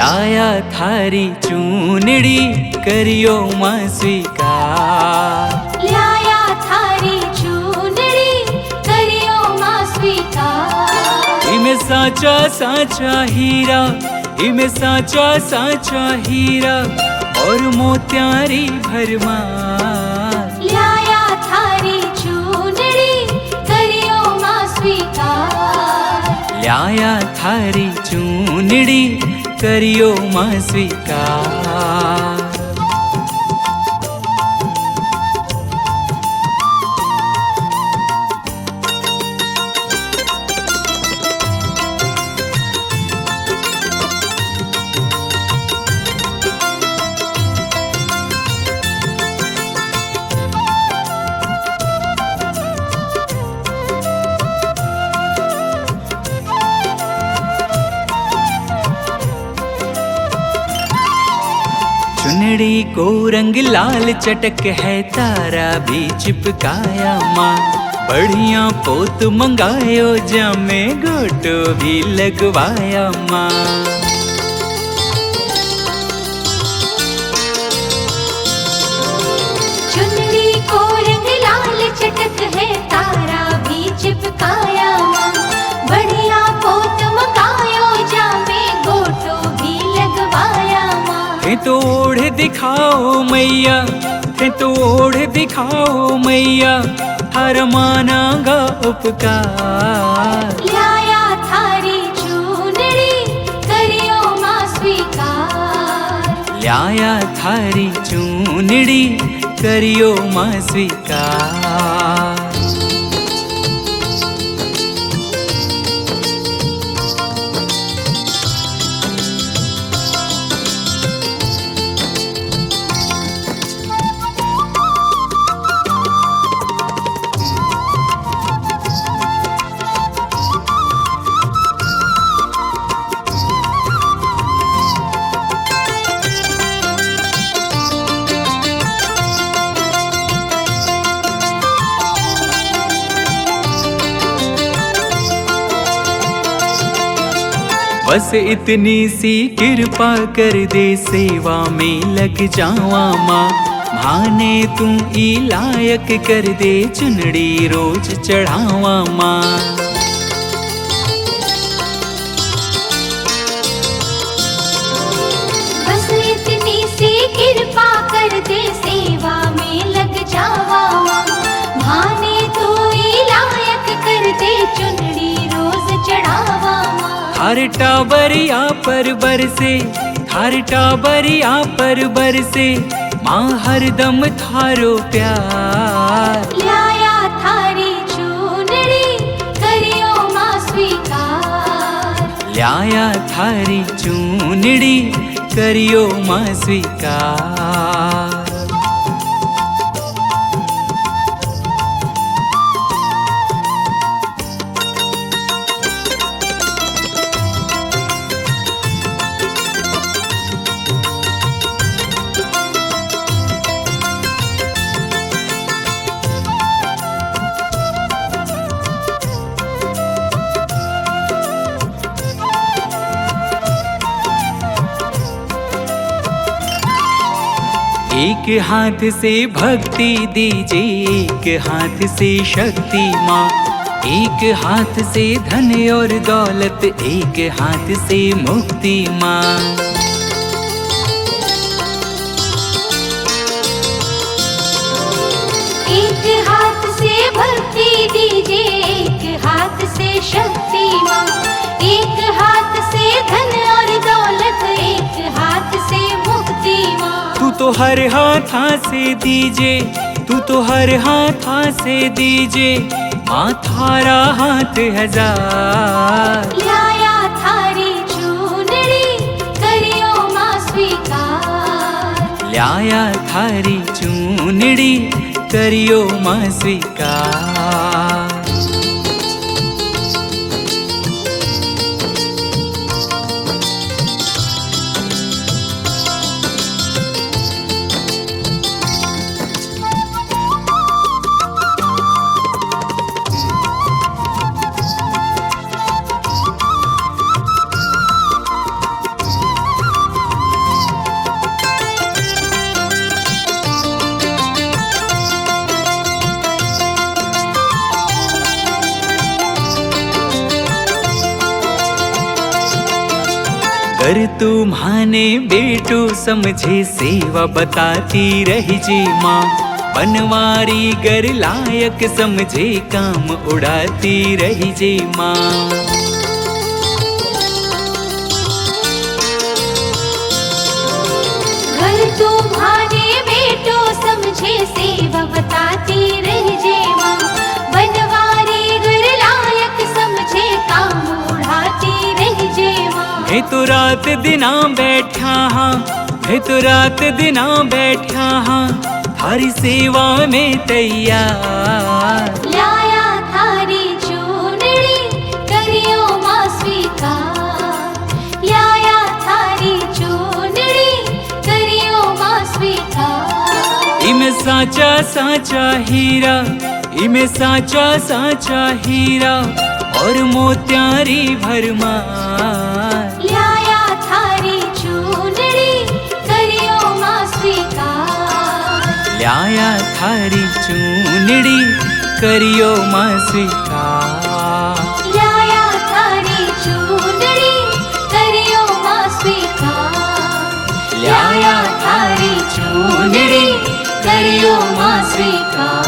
लाया थारी चूनड़ी करियो मां स्वीकार। लाया थारी चूनड़ी करियो मां स्वीकार। इमे साचा साचा हीरा, इमे साचा साचा हीरा और मोत्यारी भरमार। लाया थारी चूनड़ी करियो मां स्वीकार। लाया थारी चूनड़ी करियो मां स्वीकार। चुनड़ी को रंग लाल चटक है, तारा भी चिपकाया माँ। बढ़िया पोत मंगायो जामे, गोटो भी लगवाया माँ। चुनड़ी को रंग लाल चटक है, तारा भी चिपकाया माँ। बढ़िया पोत मंगायो जामे, गोटो भी लगवाया माँ। थे तो ओढ़ दिखाओ मैया, थे तो ओढ़ दिखाओ मैया, हर मानागा उपकार। लाया थारी चूनड़ी करियो मां स्वीकार। लाया थारी चूनड़ी करियो मां स्वीकार। बस इतनी सी कृपा कर दे, सेवा में लग जावा माँ। माने तू ई लायक कर दे, चुनड़ी रोज चढ़ावा माँ। बस इतनी सी कृपा कर दे, सेवा में लग जावा माँ। भाने तू ही लायक कर दे, चुनड़ी रोज चढ़ावा माँ। हर टाबरिया पर बरसे, हर टाबरिया पर बरसे माँ, हरदम थारो प्यार। लाया थारी चूनड़ी करियो मां स्वीकार। लाया थारी चूनड़ी करियो मां स्वीकार। एक हाथ से भक्ति दीजिए, एक हाथ से शक्ति माँ। एक हाथ से धन और दौलत, एक हाथ से मुक्ति माँ। एक हाथ से भक्ति दीजिए, एक हाथ से शक्ति माँ। एक हाथ से धन और दौलत, एक हाथ से मुक्ति माँ। तू तो हर हाथा से दीजे, तू तो हर हाथा से दीजे माँ, थारा हाथ हजार। लाया थारी चूनड़ी करियो मां स्वीकार। लाया थारी चूनड़ी करियो मां स्वीकार। कर तू माने बेटो समझे सेवा बताती रही जी माँ। बनवारी गर लायक समझे काम उड़ाती रही जी माँ। घर तुम्हारे बेटो समझे सेवा बताती रह जे माँ। बनवारी घर लायक समझे काम उड़ाती रह जे माँ। मैं तो रात दिना बैठा हाँ, मैं तो रात दिना बैठा हाँ, थारी सेवा में तैयार। लाया थारी चूनड़ी करियो माँ स्वीकार। लाया थारी चूनड़ी करियो माँ स्वीकार। इमे साचा साचा हीरा, इमे साचा साचा हीरा और मोत्यारी भरमार। लाया थारी चूनड़ी करियो माँ स्वीकार। लाया थारी चूनड़ी करियो माँ स्वीकार। लाया थारी चूनड़ी करियो माँ स्वीकार। लाया थारी चूनड़ी करियो माँ स्वीकार।